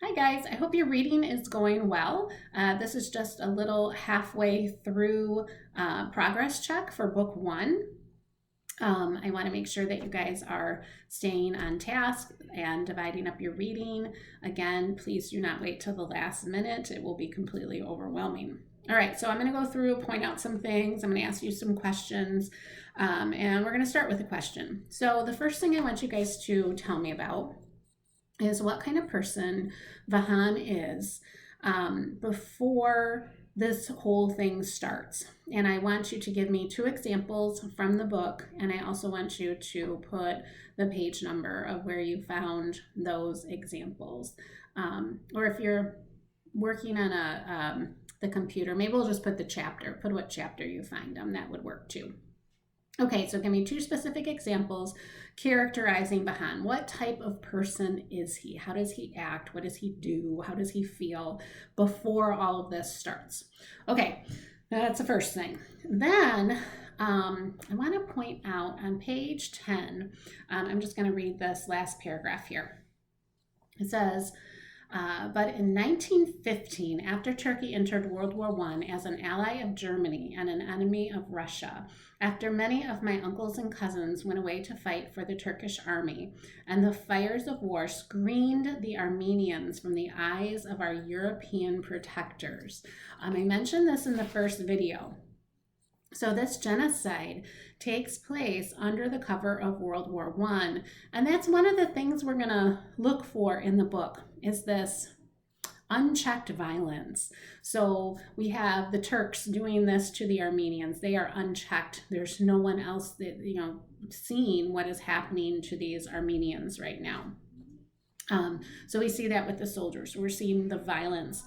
Hi guys, I hope your reading is going well. This is just a little halfway through progress check for book one. I want to make sure that you guys are staying on task and dividing up your reading. Again, please do not wait till the last minute. It will be completely overwhelming. All right, so I'm going to go through, point out some things. I'm going to ask you some questions, and we're going to start with a question. So the first thing I want you guys to tell me about is what kind of person Vahan is before this whole thing starts. And I want you to give me two examples from the book, and I also want you to put the page number of where you found those examples. Or if you're working on the computer, maybe we'll just put the chapter, put what chapter you find them. That would work too. Okay, so give me two specific examples characterizing Vahan. What type of person is he? How does he act? What does he do? How does he feel before all of this starts? Okay, that's the first thing. Then I want to point out on page 10, I'm just going to read this last paragraph here. It says, but in 1915, after Turkey entered World War I as an ally of Germany and an enemy of Russia, after many of my uncles and cousins went away to fight for the Turkish army, and the fires of war screened the Armenians from the eyes of our European protectors. I mentioned this in the first video. So this genocide takes place under the cover of World War I, and that's one of the things we're going to look for in the book is this unchecked violence. So we have the Turks doing this to the Armenians. They are unchecked. There's no one else that, seeing what is happening to these Armenians right now. So we see that with the soldiers. We're seeing the violence,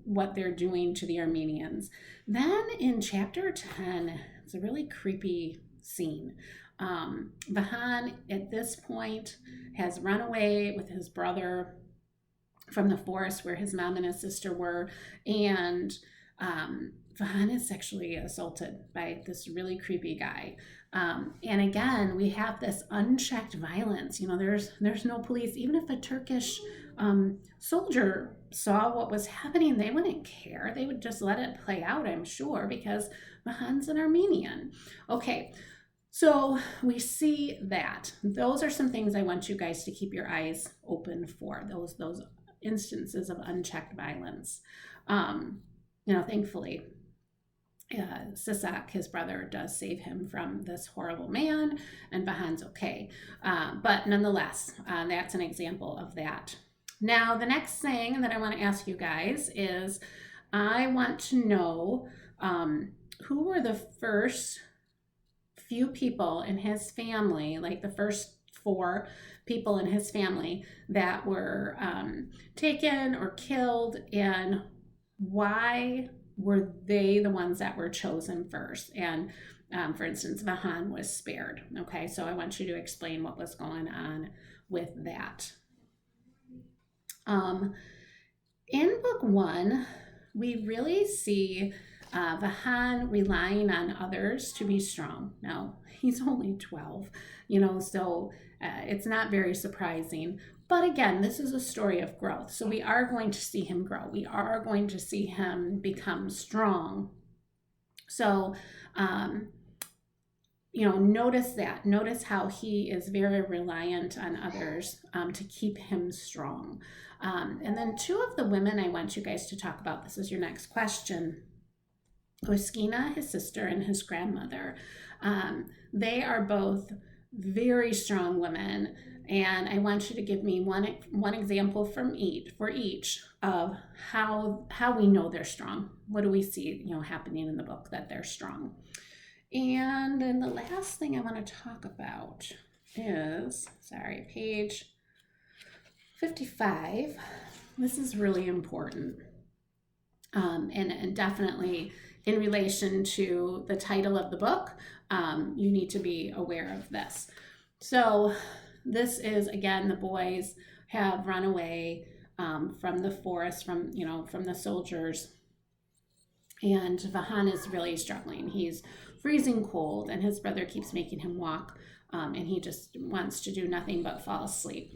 what they're doing to the Armenians. Then in chapter 10, it's a really creepy scene. Vahan, at this point, has run away with his brother from the forest where his mom and his sister were, and Vahan is sexually assaulted by this really creepy guy. And again, we have this unchecked violence. There's no police. Even if a Turkish soldier saw what was happening, they wouldn't care. They would just let it play out, I'm sure, because Vahan's an Armenian. Okay, so we see that. Those are some things I want you guys to keep your eyes open for, those instances of unchecked violence. Thankfully, Sisak, his brother, does save him from this horrible man, and Vahan's okay. But nonetheless, that's an example of that. Now, the next thing that I want to ask you guys is I want to know who were the first few people in his family, like the first 4 people in his family that were taken or killed, and why were they the ones that were chosen first? And for instance, Vahan was spared. Okay, so I want you to explain what was going on with that. In book 1, we really see Vahan relying on others to be strong. Now, he's only 12, so it's not very surprising. But again, this is a story of growth. So we are going to see him grow. We are going to see him become strong. So, notice that. Notice how he is very reliant on others to keep him strong. And then 2 of the women I want you guys to talk about, this is your next question. Oskina, his sister, and his grandmother. They are both very strong women, and I want you to give me one example for each of how we know they're strong. What do we see, happening in the book that they're strong? And then the last thing I want to talk about is, page 55. This is really important, and definitely in relation to the title of the book, you need to be aware of this. So this is, again, the boys have run away from the forest, from the soldiers, and Vahan is really struggling. He's freezing cold, and his brother keeps making him walk, and he just wants to do nothing but fall asleep.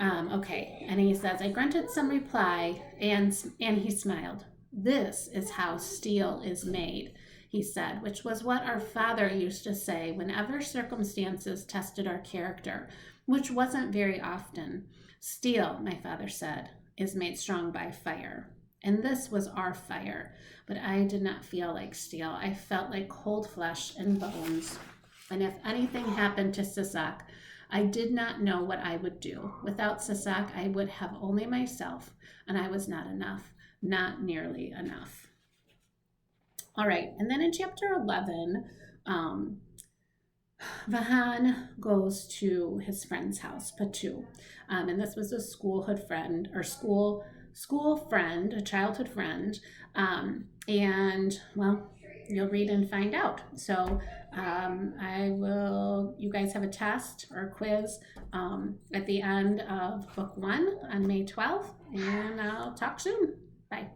Okay, and he says, I grunted some reply, and he smiled. This is how steel is made, he said, which was what our father used to say whenever circumstances tested our character, which wasn't very often. Steel, my father said, is made strong by fire. And this was our fire, but I did not feel like steel. I felt like cold flesh and bones. And if anything happened to Sisak, I did not know what I would do. Without Sisak, I would have only myself, and I was not enough, not nearly enough. All right, and then in chapter 11, um, Vahan goes to his friend's house, Patu, and this was a schoolhood friend or school friend, a childhood friend, and well, you'll read and find out. So you guys have a test or a quiz at the end of book 1 on May 12th, and I'll talk soon. Bye.